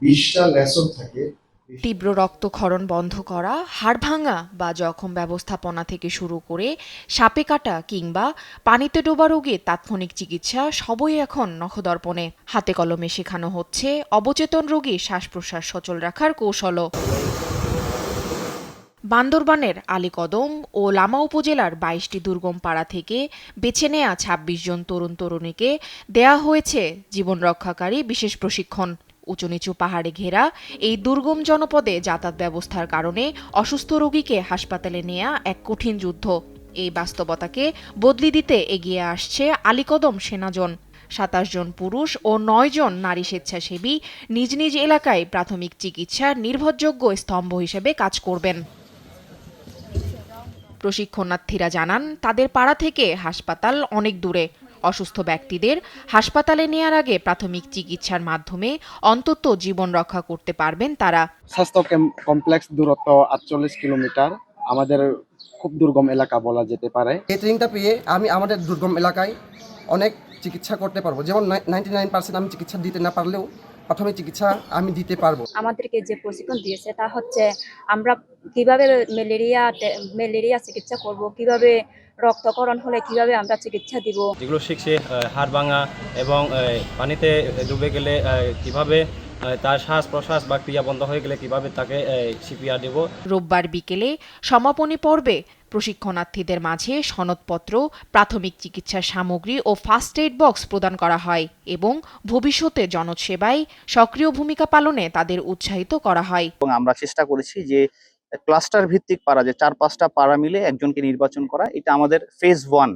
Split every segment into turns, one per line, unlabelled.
20টা lesson থাকে।
তীব্র রক্তক্ষরণ বন্ধ করা, হাড় ভাঙা বা জখম ব্যবস্থাপনা থেকে শুরু করে সাপে কাটা কিংবা পানিতে ডোবা রোগীর তাৎক্ষণিক চিকিৎসা সবই এখন নখদর্পণে। হাতে কলমে শেখানো হচ্ছে অবচেতন রোগীর শ্বাস-প্রশ্বাস সচল রাখার কৌশলও। বান্দরবানের আলীকদম ও লামা উপজেলার ২২টি দুর্গম পাড়া থেকে বেছে নেয়া ২৬ জন তরুণ তরুণীকে দেয়া হয়েছে জীবন রক্ষাকারী বিশেষ প্রশিক্ষণ। উঁচু নিচু পাহাড়ে ঘেরা এই দুর্গম জনপদে যাতায়াত ব্যবস্থার কারণে অসুস্থ রোগীকে হাসপাতালে নেয়া এক কঠিন যুদ্ধ। এই বাস্তবতাকে বদলে দিতে এগিয়ে আসছে আলীকদম সেনাজন। ২৭ জন পুরুষ ও ৯ জন নারী স্বেচ্ছাসেবী নিজ নিজ এলাকায় প্রাথমিক চিকিৎসার নির্ভরযোগ্য স্তম্ভ হিসেবে কাজ করবেন। প্রশিক্ষণার্থীরা জানান, তাদের পাড়া থেকে হাসপাতাল অনেক দূরে। অসুস্থ ব্যক্তিদের হাসপাতালে নেয়ার আগে প্রাথমিক চিকিৎসার মাধ্যমে অন্তত জীবন রক্ষা করতে পারবেন তারা।
স্বাস্থ্য কমপ্লেক্স দূরত্ব ৪৮ কিলোমিটার। আমাদের খুব দুর্গম এলাকা বলা যেতে পারে।
এই ট্রেনিংটা পেয়ে আমি আমাদের দুর্গম এলাকায় অনেক চিকিৎসা করতে পারবো। যেমন 99% আমি চিকিৎসা দিতে না পারলেও প্রাথমিক চিকিৎসা আমি দিতে পারবো।
আমাদেরকে যে প্রশিক্ষণ দিয়েছে তা হচ্ছে আমরা কিভাবে ম্যালেরিয়া চিকিৎসা করব, কিভাবে রক্তক্ষরণ হলে কিভাবে আমরা চিকিৎসা দিব।
যেগুলো শিখছে হাড় ভাঙা এবং পানিতে ডুবে গেলে কিভাবে তার শ্বাস প্রশ্বাস বা ক্রিয়া বন্ধ হয়ে গেলে কিভাবে তাকে সিপিআর দেব।
রোববার বিকেলে সমাপনী পর্বে প্রশিক্ষণার্থীদের মাঝে সনদপত্র, প্রাথমিক চিকিৎসার সামগ্রী ও ফার্স্ট এইড বক্স প্রদান করা হয় এবং ভবিষ্যতে জনসেবায় সক্রিয় ভূমিকা পালনে তাদের উৎসাহিত করা হয়।
এবং আমরা চেষ্টা করেছি যে ক্লাস্টার ভিত্তিক পাড়া, যে ৪-৫টা পাড়া মিলে একজনকে নির্বাচন করা, এটা আমাদের ফেজ 1।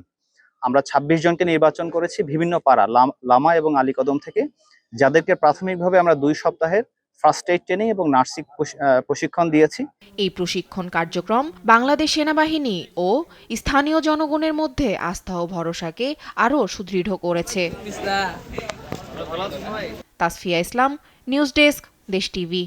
আমরা ২৬ জনকে নির্বাচন করেছি বিভিন্ন পাড়া লামা এবং আলীকদম থেকে, যাদেরকে প্রাথমিকভাবে আমরা ২ সপ্তাহের ফার্স্ট এইড ট্রেনিং এবং নার্সিং প্রশিক্ষণ দিয়েছি।
এই প্রশিক্ষণ কার্যক্রম বাংলাদেশ সেনাবাহিনী ও স্থানীয় জনগণের মধ্যে আস্থা ও ভরসাকে আরও সুদৃঢ় করেছে। তাসফিয়া ইসলাম, নিউজ ডেস্ক, দেশ টিভি।